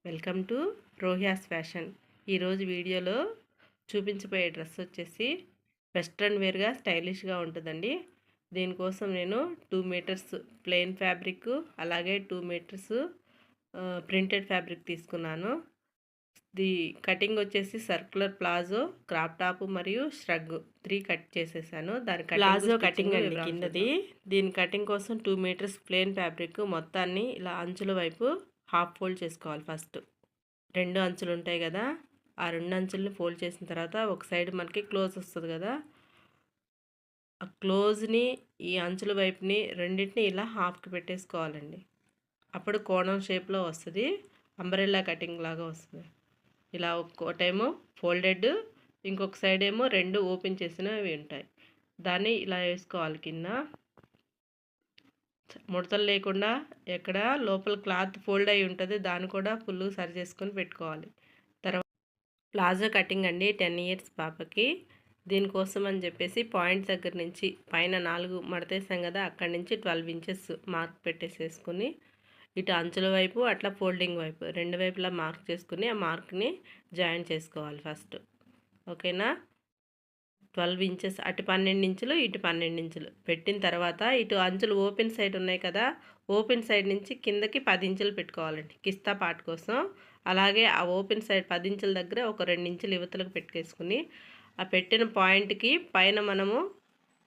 Welcome to రోహియాస్ fashion. ఈరోజు వీడియోలో చూపించబోయే డ్రెస్ వచ్చేసి వెస్ట్రన్ వేర్గా స్టైలిష్గా ఉంటుందండి. దీనికోసం నేను 2 మీటర్స్ ప్లెయిన్ ఫ్యాబ్రిక్, అలాగే 2 మీటర్స్ ప్రింటెడ్ ఫ్యాబ్రిక్ తీసుకున్నాను. ది కటింగ్ వచ్చేసి సర్క్యులర్ ప్లాజో, క్రాప్ టాప్ మరియు ష్రగ్ 3 కట్ చేసేసాను. దాని ప్లాజో కటింగ్ అండి కిందది. దీని కటింగ్ కోసం 2 మీటర్స్ ప్లెయిన్ ఫ్యాబ్రిక్ మొత్తాన్ని ఇలా అంచుల వైపు హాఫ్ ఫోల్డ్ చేసుకోవాలి. ఫస్ట్ 2 అంచులు ఉంటాయి కదా, ఆ 2 అంచుల్ని ఫోల్డ్ చేసిన తర్వాత ఒక సైడ్ మనకి క్లోజ్ వస్తుంది కదా, ఆ క్లోజ్ని ఈ అంచుల వైపుని రెండింటిని ఇలా హాఫ్కి పెట్టేసుకోవాలండి. అప్పుడు కోణం షేప్లో వస్తుంది, అంబ్రెల్లా కటింగ్ లాగా వస్తుంది. ఇలా ఒక్కోటేమో ఫోల్డెడ్, ఇంకొక సైడ్ ఏమో 2 ఓపెన్ చేసినవి ఉంటాయి. దాన్ని ఇలా వేసుకోవాలి. కింద ముడతలు లేకుండా ఎక్కడ లోపల క్లాత్ ఫోల్డ్ అయి ఉంటుంది, దాన్ని కూడా ఫుల్ సరి చేసుకొని పెట్టుకోవాలి. తర్వాత ప్లాజో కటింగ్ అండి 10 ఇయర్స్ పాపకి. దీనికోసం అని చెప్పేసి పాయింట్ దగ్గర నుంచి పైన 4 మడతేసాం కదా, అక్కడి నుంచి 12 ఇంచెస్ మార్క్ పెట్టేసేసుకుని ఇటు అంచుల వైపు అట్లా ఫోల్డింగ్ వైపు 2 వైపులా మార్క్ చేసుకుని ఆ మార్క్ని జాయిన్ చేసుకోవాలి ఫస్ట్. ఓకేనా? 12 ఇంచెస్ అటు 12 ఇంచులు, ఇటు 12 ఇంచులు పెట్టిన తర్వాత ఇటు అంచులు ఓపెన్ సైడ్ ఉన్నాయి కదా, ఓపెన్ సైడ్ నుంచి కిందకి 10 ఇంచులు పెట్టుకోవాలండి కిస్తా పార్ట్ కోసం. అలాగే ఆ ఓపెన్ సైడ్ 10 ఇంచుల దగ్గర ఒక 2 ఇంచులు యువతలకు పెట్టేసుకుని ఆ పెట్టిన పాయింట్కి పైన మనము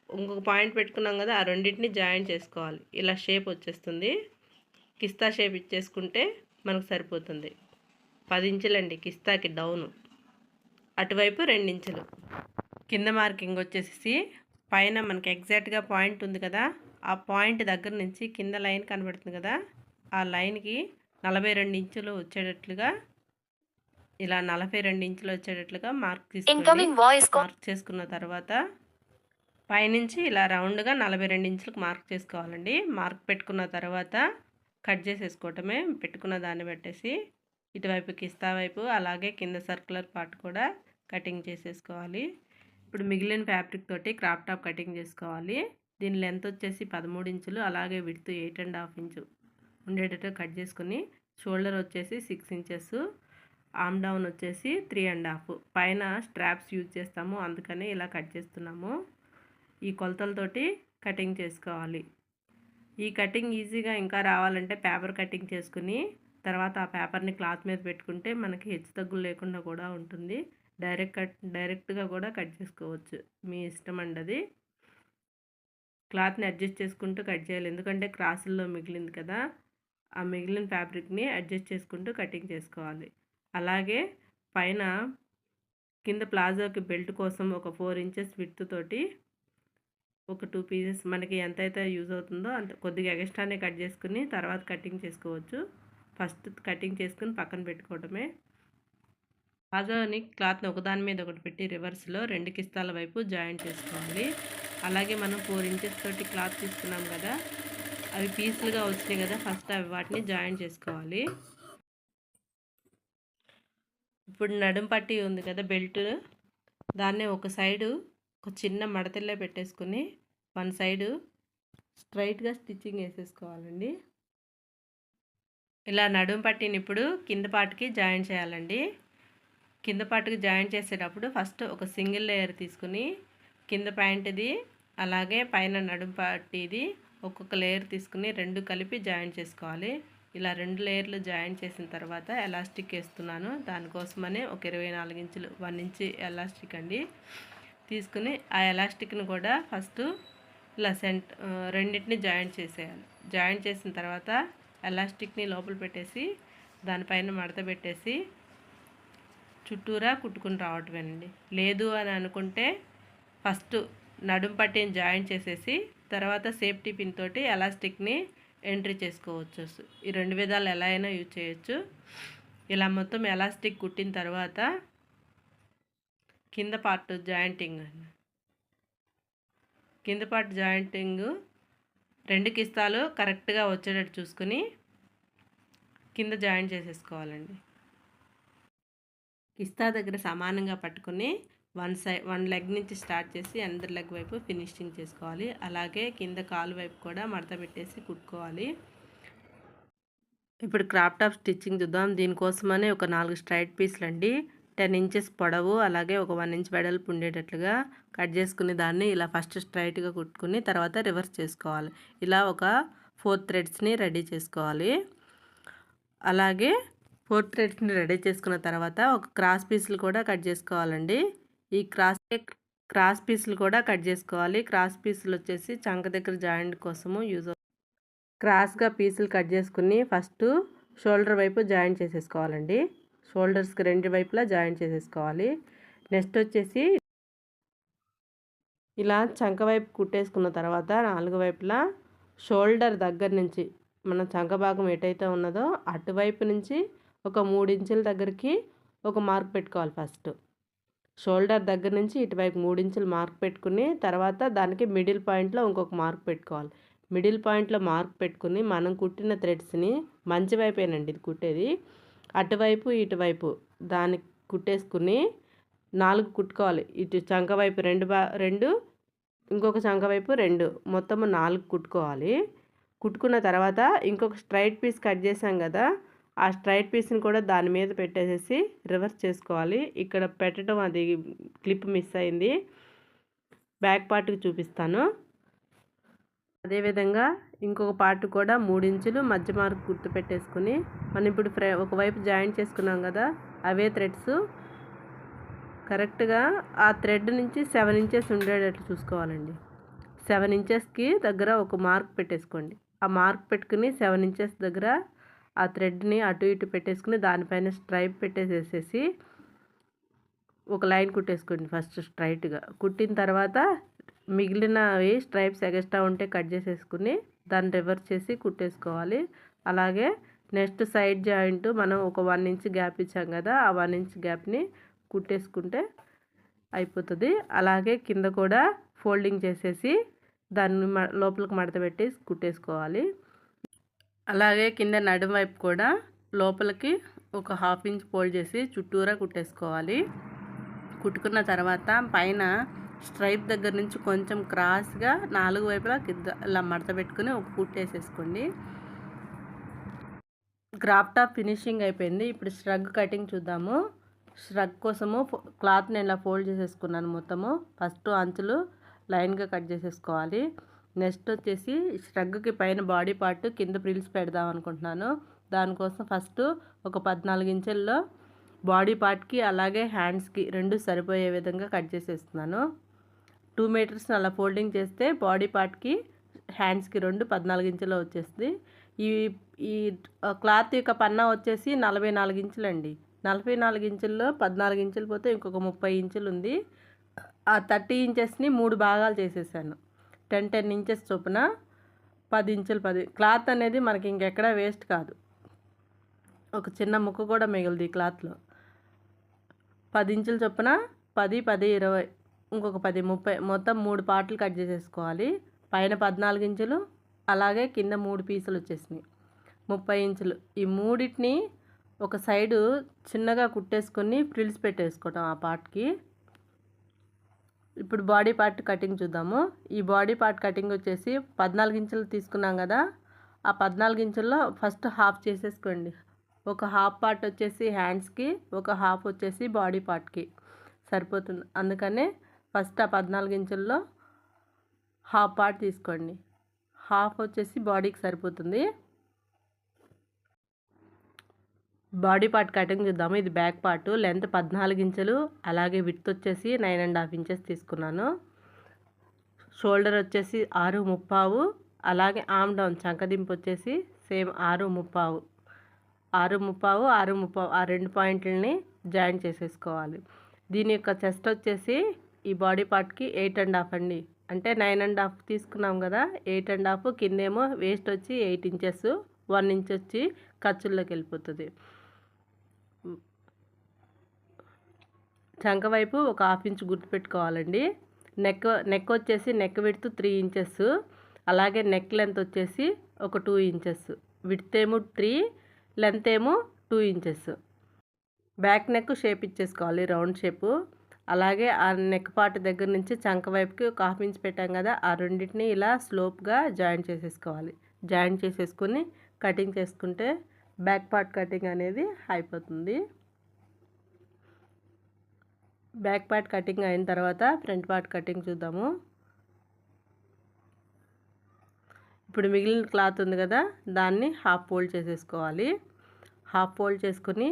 ఇంకొక పాయింట్ పెట్టుకున్నాం కదా, ఆ రెండింటిని జాయిన్ చేసుకోవాలి. ఇలా షేప్ వచ్చేస్తుంది. కిస్తా షేప్ ఇచ్చేసుకుంటే మనకు సరిపోతుంది. 10 ఇంచులండి కిస్తాకి డౌను, అటువైపు 2 ఇంచులు. కింద మార్కింగ్ వచ్చేసి పైన మనకి ఎగ్జాక్ట్గా పాయింట్ ఉంది కదా, ఆ పాయింట్ దగ్గర నుంచి కింద లైన్ కనబడుతుంది కదా, ఆ లైన్కి 42 ఇంచులు వచ్చేటట్లుగా, ఇలా 42 ఇంచులు వచ్చేటట్లుగా మార్క్ తీసుకోండి. మార్క్ చేసుకున్న తర్వాత పైనుంచి ఇలా రౌండ్గా 42 ఇంచులకు మార్క్ చేసుకోవాలండి. మార్క్ పెట్టుకున్న తర్వాత కట్ చేసేసుకోవటమే. పెట్టుకున్న దాన్ని పెట్టేసి ఇటువైపు కిస్తా వైపు అలాగే కింద సర్కులర్ పార్ట్ కూడా కటింగ్ చేసేసుకోవాలి. ఇప్పుడు మిగిలిన ఫ్యాబ్రిక్ తోటి క్రాప్ టాప్ కటింగ్ చేసుకోవాలి. దీని లెంత్ వచ్చేసి 13 ఇంచులు, అలాగే విడ్త్ 8.5 ఇంచు ఉండేటట్టు కట్ చేసుకుని, షోల్డర్ వచ్చేసి 6 ఇంచెస్, ఆర్మ్ డౌన్ వచ్చేసి 3.5. పైన స్ట్రాప్స్ యూజ్ చేస్తాము, అందుకని ఇలా కట్ చేస్తున్నాము. ఈ కొలతలతోటి కటింగ్ చేసుకోవాలి. ఈ కటింగ్ ఈజీగా ఇంకా రావాలంటే పేపర్ కటింగ్ చేసుకుని తర్వాత ఆ పేపర్ని క్లాత్ మీద పెట్టుకుంటే మనకి హెచ్చు తగ్గులు లేకుండా కూడా ఉంటుంది. డైరెక్ట్గా కూడా కట్ చేసుకోవచ్చు, మీ ఇష్టం అండి. అది క్లాత్ని అడ్జస్ట్ చేసుకుంటూ కట్ చేయాలి, ఎందుకంటే క్రాసుల్లో మిగిలింది కదా, ఆ మిగిలిన ఫ్యాబ్రిక్ని అడ్జస్ట్ చేసుకుంటూ కటింగ్ చేసుకోవాలి. అలాగే పైన కింద ప్లాజోకి బెల్ట్ కోసం ఒక 4 ఇంచెస్ విడ్త్ తోటి ఒక 2 పీసెస్ మనకి ఎంతైతే యూజ్ అవుతుందో అంత కొద్దిగా ఎక్స్ట్రానే కట్ చేసుకుని తర్వాత కటింగ్ చేసుకోవచ్చు. ఫస్ట్ కటింగ్ చేసుకుని పక్కన పెట్టుకోవడమే. ప్లాజోని క్లాత్ని ఒకదాని మీద ఒకటి పెట్టి రివర్స్లో 2 కిస్తాల వైపు జాయింట్ చేసుకోవాలి. అలాగే మనం 4 ఇంచెస్ తోటి క్లాత్ తీసుకున్నాం కదా, అవి పీసులుగా వచ్చినాయి కదా, ఫస్ట్ అవి వాటిని జాయింట్ చేసుకోవాలి. ఇప్పుడు నడుం పట్టి ఉంది కదా బెల్ట్, దాన్ని ఒక సైడు ఒక చిన్న మడతల్లో పెట్టేసుకుని వన్ సైడు స్ట్రైట్గా స్టిచ్చింగ్ వేసేసుకోవాలండి. ఇలా నడుం పట్టిని ఇప్పుడు కింద పార్ట్కి జాయిన్ చేయాలండి. కింద పార్ట్కి జాయిన్ చేసేటప్పుడు ఫస్ట్ ఒక సింగిల్ లేయర్ తీసుకుని కింద ప్యాంట్ది అలాగే పైన నడుం పట్టిది ఒక్కొక్క లేయర్ తీసుకుని 2 కలిపి జాయిన్ చేసుకోవాలి. ఇలా 2 లేయర్లు జాయిన్ చేసిన తర్వాత ఎలాస్టిక్ వేస్తున్నాను. దానికోసమనే ఒక 24 ఇంచులు 1 ఇంచ్ ఎలాస్టిక్ అండి తీసుకుని ఆ ఎలాస్టిక్ని కూడా ఫస్ట్ ఇలా రెండింటిని జాయింట్ చేసేయాలి. జాయింట్ చేసిన తర్వాత ఎలాస్టిక్ని లోపల పెట్టేసి దానిపైన మడత పెట్టేసి చుట్టూరా కుట్టుకుని రావటమేనండి. లేదు అని అనుకుంటే ఫస్ట్ నడుం పట్టిని జాయింట్ చేసేసి తర్వాత సేఫ్టీ పిన్ తోటి ఎలాస్టిక్ని ఎంట్రీ చేసుకోవచ్చు. ఈ 2 విధాలు ఎలా అయినా యూజ్ చేయొచ్చు. ఇలా మొత్తం ఎలాస్టిక్ కుట్టిన తర్వాత కింద పార్ట్ జాయింటింగ్ 2 కిస్తాలు కరెక్ట్గా వచ్చేటట్టు చూసుకుని కింద జాయింట్ చేసేసుకోవాలండి. కిస్తా దగ్గర సమానంగా పట్టుకుని వన్ లెగ్ నుంచి స్టార్ట్ చేసి అందరి లెగ్ వైపు ఫినిషింగ్ చేసుకోవాలి. అలాగే కింద కాలు వైపు కూడా మడత పెట్టేసి కుట్టుకోవాలి. ఇప్పుడు క్రాప్ టాప్ స్టిచ్చింగ్ చూద్దాం. దీనికోసమని ఒక 4 స్ట్రైట్ పీస్‌లండి 10 ఇంచెస్ పొడవు అలాగే ఒక 1 ఇంచ్ వెడల్పు ఉండేటట్లుగా కట్ చేసుకుని దాన్ని ఇలా ఫస్ట్ స్ట్రైట్‌గా కుట్టుకుని తర్వాత రివర్స్ చేసుకోవాలి. ఇలా ఒక 4 థ్రెడ్స్‌ని రెడీ చేసుకోవాలి. అలాగే 4 థ్రెడ్స్‌ని రెడీ చేసుకున్న తర్వాత ఒక క్రాస్ పీస్‌లు కూడా కట్ చేసుకోవాలండి. ఈ క్రాస్ పీస్‌లు కూడా కట్ చేసుకోవాలి. క్రాస్ పీస్‌లు వచ్చేసి చంక దగ్గర జాయింట్ కోసము యూజ్ క్రాస్‌గా పీసులు కట్ చేసుకుని ఫస్ట్ షోల్డర్ వైపు జాయింట్ చేసేసుకోవాలండి. షోల్డర్స్‌కి 2 వైపులా జాయింట్ చేసేసుకోవాలి. నెక్స్ట్ వచ్చేసి ఇలా చంక వైపు కుట్టేసుకున్న తర్వాత 4 వైపులా షోల్డర్ దగ్గర నుంచి మన చంక భాగం ఎటైతే ఉన్నదో అటువైపు నుంచి ఒక 3 ఇంచుల దగ్గరికి ఒక మార్క్ పెట్టుకోవాలి ఫస్ట్. షోల్డర్ దగ్గర నుంచి ఇటువైపు 3 ఇంచులు మార్క్ పెట్టుకుని తర్వాత దానికి మిడిల్ పాయింట్లో ఇంకొక మార్క్ పెట్టుకోవాలి. మిడిల్ పాయింట్లో మార్క్ పెట్టుకుని మనం కుట్టిన థ్రెడ్స్ని మంచి వైపేనండి ఇది కుట్టేది. అటువైపు ఇటువైపు దానికి కుట్టేసుకుని 4 కుట్టుకోవాలి. ఇటు చంక వైపు 2 ఇంకొక చంక వైపు 2 మొత్తము 4 కుట్టుకోవాలి. కుట్టుకున్న తర్వాత ఇంకొక స్ట్రైట్ పీస్ కట్ చేసాం కదా, ఆ స్ట్రైట్ పీస్ని కూడా దాని మీద పెట్టేసేసి రివర్స్ చేసుకోవాలి. ఇక్కడ పెట్టడం అది క్లిప్ మిస్ అయింది. బ్యాక్ పార్ట్కి చూపిస్తాను. అదేవిధంగా ఇంకొక పార్ట్ కూడా 3 ఇంచులు మధ్య మార్క్ గుర్తు పెట్టేసుకుని మనం ఇప్పుడు ఒకవైపు జాయింట్ చేసుకున్నాం కదా, అవే థ్రెడ్స్ కరెక్ట్గా ఆ థ్రెడ్ నుంచి 7 ఇంచెస్ ఉండేటట్లు చూసుకోవాలండి. 7 ఇంచెస్కి దగ్గర ఒక మార్క్ పెట్టేసుకోండి. ఆ మార్క్ పెట్టుకుని 7 ఇంచెస్ దగ్గర ఆ థ్రెడ్ని అటు ఇటు పెట్టేసుకుని దానిపైన స్ట్రైప్ పెట్టేసేసి ఒక లైన్ కుట్టేసుకోండి ఫస్ట్ స్ట్రైట్గా. కుట్టిన తర్వాత మిగిలినవి స్ట్రైప్స్ ఎక్స్ట్రా ఉంటే కట్ చేసేసుకుని దాన్ని రివర్స్ చేసి కుట్టేసుకోవాలి. అలాగే నెక్స్ట్ సైడ్ జాయింట్ మనం ఒక 1 ఇంచ్ గ్యాప్ ఇచ్చాం కదా, ఆ 1 ఇంచ్ గ్యాప్ని కుట్టేసుకుంటే అయిపోతుంది. అలాగే కింద కూడా ఫోల్డింగ్ చేసేసి దాన్ని లోపలికి మడత పెట్టి కుట్టేసుకోవాలి. అలాగే కింద నడుము వైపు కూడా లోపలికి ఒక 1/2 ఇంచ్ ఫోల్డ్ చేసి చుట్టూరా కుట్టేసుకోవాలి. కుట్టుకున్న తర్వాత పైన స్ట్రైప్ దగ్గర నుంచి కొంచెం క్రాస్గా 4 వైపులా కింద ఇలా మడత పెట్టుకుని ఒక కుట్టేసేసుకోండి. క్రాప్ టాప్ ఫినిషింగ్ అయిపోయింది. ఇప్పుడు ష్రగ్ కటింగ్ చూద్దాము. ష్రగ్ కోసము క్లాత్ని ఇలా ఫోల్డ్ చేసేసుకున్నాను మొత్తము. ఫస్ట్ అంచులు లైన్గా కట్ చేసేసుకోవాలి. నెక్స్ట్ వచ్చేసి ష్రగ్కి పైన బాడీ పార్ట్ కింద ప్రిల్స్ పెడదాం అనుకుంటున్నాను. దానికోసం ఫస్ట్ ఒక 14 ఇంచుల్లో బాడీ పార్ట్కి అలాగే హ్యాండ్స్కి 2 సరిపోయే విధంగా కట్ చేసేస్తున్నాను. 2 మీటర్స్ అలా ఫోల్డింగ్ చేస్తే బాడీ పార్ట్కి హ్యాండ్స్కి 2 14 ఇంచులో వచ్చేస్తుంది. ఈ క్లాత్ యొక్క పన్నా వచ్చేసి 44 ఇంచులండి. 44 ఇంచుల్లో 14 ఇంచులు పోతే ఇంకొక 30 ఇంచులు ఉంది. ఆ 30 ఇంచెస్ని 3 భాగాలు చేసేసాను. 10 ఇంచెస్ చొప్పున 10 ఇంచులు 10. క్లాత్ అనేది మనకి ఇంకెక్కడ వేస్ట్ కాదు. ఒక చిన్న ముక్క కూడా మిగులుది ఈ క్లాత్లో. 10 ఇంచుల చొప్పున 10, 10, 20 ఇంకొక 10, 30 మొత్తం 3 పార్ట్లు కట్ చేసేసుకోవాలి. పైన 14 ఇంచులు అలాగే కింద 3 పీసులు వచ్చేసినాయి 30 ఇంచులు. ఈ మూడింటిని ఒక సైడు చిన్నగా కుట్టేసుకొని ఫ్రిల్స్ పెట్టేసుకోవటం ఆ పార్ట్కి. ఇప్పుడు బాడీ పార్ట్ కటింగ్ చూద్దాము. ఈ బాడీ పార్ట్ కటింగ్ వచ్చేసి 14 ఇంచులు తీసుకున్నాం కదా, ఆ 14 ఇంచుల్లో ఫస్ట్ హాఫ్ చేసేసుకోండి. ఒక హాఫ్ పార్ట్ వచ్చేసి హ్యాండ్స్కి, ఒక హాఫ్ వచ్చేసి బాడీ పార్ట్కి సరిపోతుంది. అందుకనే ఫస్ట్ ఆ 14 ఇంచుల్లో హాఫ్ పార్ట్ తీసుకోండి. హాఫ్ వచ్చేసి బాడీకి సరిపోతుంది. బాడీ పార్ట్ కటింగ్ చూద్దాము. ఇది బ్యాక్ పార్ట్. లెంత్ 14 ఇంచులు అలాగే విడ్త్ వచ్చేసి 9.5 ఇంచెస్ తీసుకున్నాను. షోల్డర్ వచ్చేసి 6.35 అలాగే ఆర్మ్ డౌన్ చంకదింపు వచ్చేసి సేమ్ 6.35 ఆ 2 పాయింట్లని జాయిన్ చేసేసుకోవాలి. దీని యొక్క చెస్ట్ వచ్చేసి ఈ బాడీ పార్ట్కి 8.5 అండి. అంటే 9.5 తీసుకున్నాం కదా, 8.5 కిందేమో వేస్ట్ వచ్చి 8 ఇంచెస్ 1 ఇంచ్ వచ్చి ఖర్చుల్లోకి వెళ్ళిపోతుంది. చంక వైపు ఒక 1/2 ఇంచ్ గుర్తుపెట్టుకోవాలండి. నెక్ వచ్చేసి నెక్ విడ్త్ 3 ఇంచెస్ అలాగే నెక్ లెంత్ వచ్చేసి ఒక 2 ఇంచెస్. విడ్త్ ఏమో 3, లెంత్ ఏమో 2 ఇంచెస్. బ్యాక్ నెక్ షేప్ ఇచ్చేసుకోవాలి రౌండ్ షేపు. అలాగే ఆ నెక్ పార్ట్ దగ్గర నుంచి చంక వైపుకి ఒక 1/2 ఇంచ్ పెట్టాం కదా, ఆ రెండింటిని ఇలా స్లోప్గా జాయింట్ చేసేసుకోవాలి. జాయింట్ చేసేసుకుని కటింగ్ చేసుకుంటే బ్యాక్ పార్ట్ కటింగ్ అనేది అయిపోతుంది. బ్యాక్ పార్ట్ కటింగ్ అయిన తర్వాత ఫ్రంట్ పార్ట్ కటింగ్ చూద్దాము. ఇప్పుడు మిగిలిన క్లాత్ ఉంది కదా, దాన్ని హాఫ్ ఫోల్డ్ చేసేసుకోవాలి. హాఫ్ ఫోల్డ్ చేసుకుని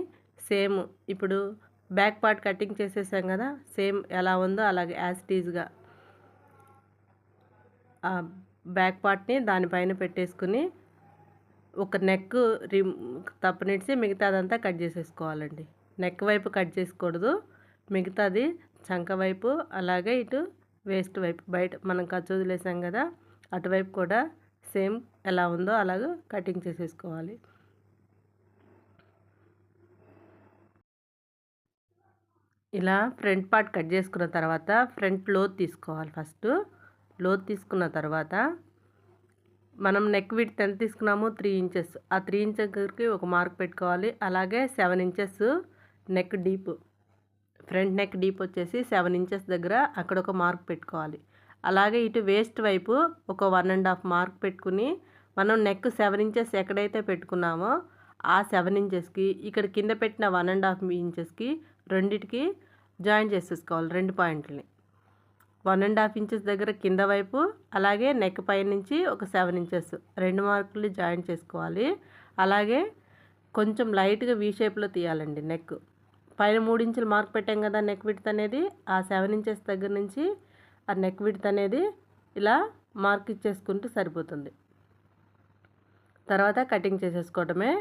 సేమ్ ఇప్పుడు బ్యాక్ పార్ట్ కటింగ్ చేసేసాం కదా, సేమ్ ఎలా ఉందో అలాగే యాజ్ ఇట్ ఈజ్గా బ్యాక్ పార్ట్ని దానిపైన పెట్టేసుకుని ఒక నెక్ తప్పనిడిచి మిగతాదంతా కట్ చేసేసుకోవాలండి. నెక్ వైపు కట్ చేసుకోకూడదు, మిగతాది చంక వైపు అలాగే ఇటు వేస్ట్ వైపు బయట మనం ఖర్చు వదిలేసాం కదా, అటువైపు కూడా సేమ్ ఎలా ఉందో అలాగ కటింగ్ చేసేసుకోవాలి. ఇలా ఫ్రంట్ పార్ట్ కట్ చేసుకున్న తర్వాత ఫ్రంట్ లోత్ తీసుకోవాలి. ఫస్ట్ లోత్ తీసుకున్న తర్వాత మనం నెక్ విడ్త్ ఎంత తీసుకున్నామో 3 ఇంచెస్, ఆ 3 ఇంచెస్ దగ్గరికి ఒక మార్క్ పెట్టుకోవాలి. అలాగే 7 inches neck deep, front neck deep వచ్చేసి 7 ఇంచెస్ దగ్గర అక్కడ ఒక మార్క్ పెట్టుకోవాలి. అలాగే ఇటు వేస్ట్ వైపు ఒక 1.5 మార్క్ పెట్టుకుని మనం నెక్ 7 ఇంచెస్ ఎక్కడైతే పెట్టుకున్నామో ఆ 7 ఇంచెస్కి ఇక్కడ కింద పెట్టిన 1.5 ఇంచెస్కి రెండిటికి జాయిన్ చేసేసుకోవాలి. 2 పాయింట్లని 1.5 ఇంచెస్ దగ్గర కింద వైపు, అలాగే నెక్ పై నుంచి ఒక 7 ఇంచెస్ 2 మార్కులు జాయిన్ చేసుకోవాలి. అలాగే కొంచెం లైట్గా వీ షేప్లో తీయాలండి. నెక్ పైన 3 ఇంచులు మార్క్ పెట్టాం కదా నెక్ విడ్త్ అనేది, ఆ 7 ఇంచెస్ దగ్గర నుంచి ఆ నెక్ విడ్త్ అనేది ఇలా మార్క్ ఇచ్చేసుకుంటూ సరిపోతుంది. తర్వాత కటింగ్ చేసేసుకోవటమే.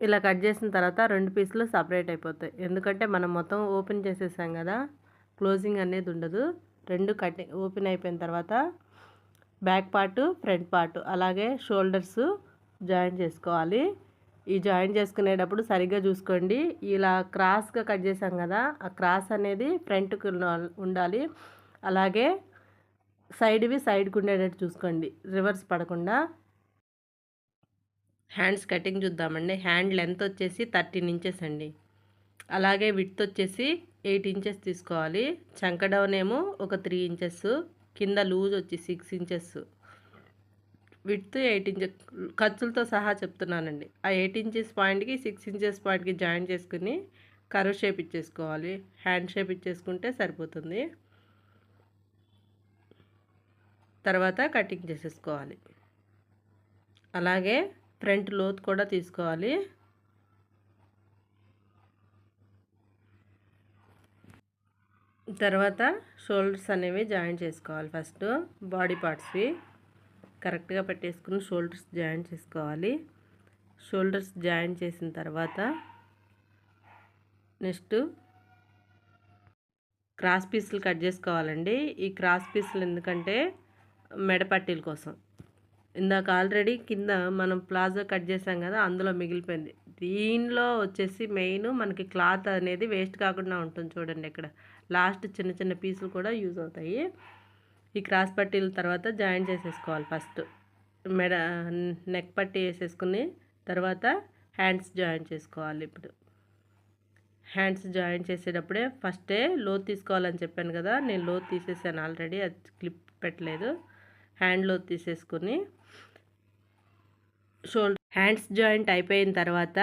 ఇలా కట్ చేసిన తర్వాత 2 పీసులు సపరేట్ అయిపోతాయి. ఎందుకంటే మనం మొత్తం ఓపెన్ చేసేసాం కదా, క్లోజింగ్ అనేది ఉండదు. 2 కటింగ్ ఓపెన్ అయిపోయిన తర్వాత బ్యాక్ పార్ట్ ఫ్రంట్ పార్ట్ అలాగే షోల్డర్స్ జాయిన్ చేసుకోవాలి. ఈ జాయిన్ చేసుకునేటప్పుడు సరిగ్గా చూసుకోండి. ఇలా క్రాస్గా కట్ చేసాం కదా, ఆ క్రాస్ అనేది ఫ్రంట్కి ఉండాలి. అలాగే సైడ్వి సైడ్కి ఉండేటట్టు చూసుకోండి, రివర్స్ పడకుండా. హ్యాండ్స్ కటింగ్ చూద్దామండి. హ్యాండ్ లెంత్ వచ్చేసి 13 ఇంచెస్ అండి. అలాగే విడ్త్ వచ్చేసి 8 ఇంచెస్ తీసుకోవాలి. చంక డౌన్ ఏమో ఒక 3 ఇంచెస్, కింద లూజ్ వచ్చి 6 ఇంచెస్, విడ్త్ 8 ఇంచెస్ ఖర్చులతో సహా చెప్తున్నానండి. ఆ 8 ఇంచెస్ పాయింట్కి 6 ఇంచెస్ పాయింట్కి జాయిన్ చేసుకుని కర్వ్ షేప్ ఇచ్చేసుకోవాలి. హ్యాండ్ షేప్ ఇచ్చేసుకుంటే సరిపోతుంది. తర్వాత కటింగ్ చేసేసుకోవాలి. అలాగే ఫ్రంట్ లోత్ కూడా తీసుకోవాలి. తర్వాత షోల్డర్స్ అనేవి జాయిన్ చేసుకోవాలి. ఫస్ట్ బాడీ పార్ట్స్వి కరెక్ట్గా పెట్టేసుకుని షోల్డర్స్ జాయిన్ చేసుకోవాలి. షోల్డర్స్ జాయిన్ చేసిన తర్వాత నెక్స్ట్ క్రాస్ పీసులు కట్ చేసుకోవాలండి. ఈ క్రాస్ పీసులు ఎందుకంటే మెడ పట్టీల కోసం. ఇందాక ఆల్రెడీ కింద మనం ప్లాజో కట్ చేసాం కదా, అందులో మిగిలిపోయింది. దీనిలో వచ్చేసి మెయిన్ మనకి క్లాత్ అనేది వేస్ట్ కాకుండా ఉంటుంది. చూడండి ఇక్కడ లాస్ట్ చిన్న చిన్న పీసులు కూడా యూజ్ అవుతాయి. ఈ క్రాస్ పట్టీల తర్వాత జాయిన్ చేసేసుకోవాలి. ఫస్ట్ మెడ నెక్ పట్టీ వేసేసుకుని తర్వాత హ్యాండ్స్ జాయిన్ చేసుకోవాలి. ఇప్పుడు హ్యాండ్స్ జాయిన్ చేసేటప్పుడే ఫస్టే లోత్ తీసుకోవాలని చెప్పాను కదా, నేను లోత్ తీసేసాను ఆల్రెడీ, అది క్లిప్ పెట్టలేదు. హ్యాండ్ లోత్ తీసేసుకుని హ్యాండ్స్ జాయింట్ అయిపోయిన తర్వాత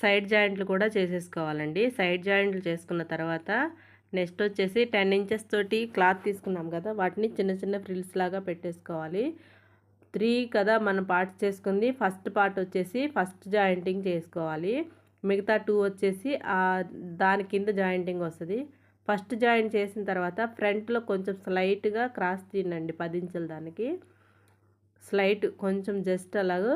సైడ్ జాయింట్లు కూడా చేసేసుకోవాలండి. సైడ్ జాయింట్లు చేసుకున్న తర్వాత నెక్స్ట్ వచ్చేసి 10 ఇంచెస్ తోటి క్లాత్ తీసుకున్నాం కదా, వాటిని చిన్న చిన్న ఫ్రిల్స్ లాగా పెట్టేసుకోవాలి. 3 కదా మనం పార్ట్స్ చేసుకుంది. ఫస్ట్ పార్ట్ వచ్చేసి ఫస్ట్ జాయింటింగ్ చేసుకోవాలి. మిగతా 2 వచ్చేసి దాని కింద జాయింటింగ్ వస్తుంది. ఫస్ట్ జాయింట్ చేసిన తర్వాత ఫ్రంట్లో కొంచెం స్లైట్గా క్రాస్ తీయండి. 10 ఇంచుల దానికి స్లైట్ కొంచెం జస్ట్ అలాగ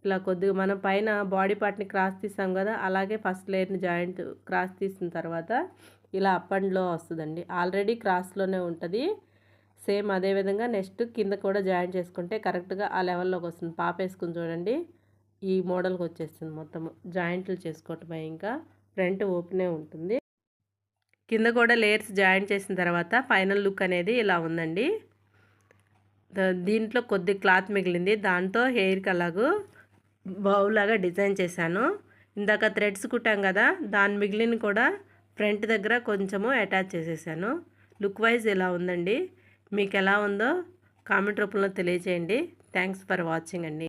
ఇలా కొద్దిగా మనం పైన బాడీ పార్ట్ని క్రాస్ తీసాం కదా, అలాగే ఫస్ట్ లేయర్ని జాయింట్ క్రాస్ తీసిన తర్వాత ఇలా అప్ అండ్ లో వస్తుందండి. ఆల్రెడీ క్రాస్లోనే ఉంటుంది. సేమ్ అదేవిధంగా నెక్స్ట్ కింద కూడా జాయిన్ చేసుకుంటే కరెక్ట్గా ఆ లెవెల్లోకి వస్తుంది. పాపేసుకుని చూడండి, ఈ మోడల్కి వచ్చేస్తుంది. మొత్తము జాయింట్లు చేసుకోవటమే, ఇంకా ఫ్రంట్ ఓపెనే ఉంటుంది. కింద కూడా లేయర్స్ జాయిన్ చేసిన తర్వాత ఫైనల్ లుక్ అనేది ఇలా ఉందండి. దీంట్లో కొద్ది క్లాత్ మిగిలింది, దాంతో హెయిర్కి అలాగూ బౌలాగా డిజైన్ చేశాను. ఇందాక థ్రెడ్స్ కుట్టాం కదా, దాని మిగిలిన కూడా ఫ్రంట్ దగ్గర కొంచెము అటాచ్ చేసేసాను. లుక్ వైజ్ ఇలా ఉందండి. మీకు ఎలా ఉందో కామెంట్ రూపంలో తెలియజేయండి. థ్యాంక్స్ ఫర్ వాచింగ్ అండి.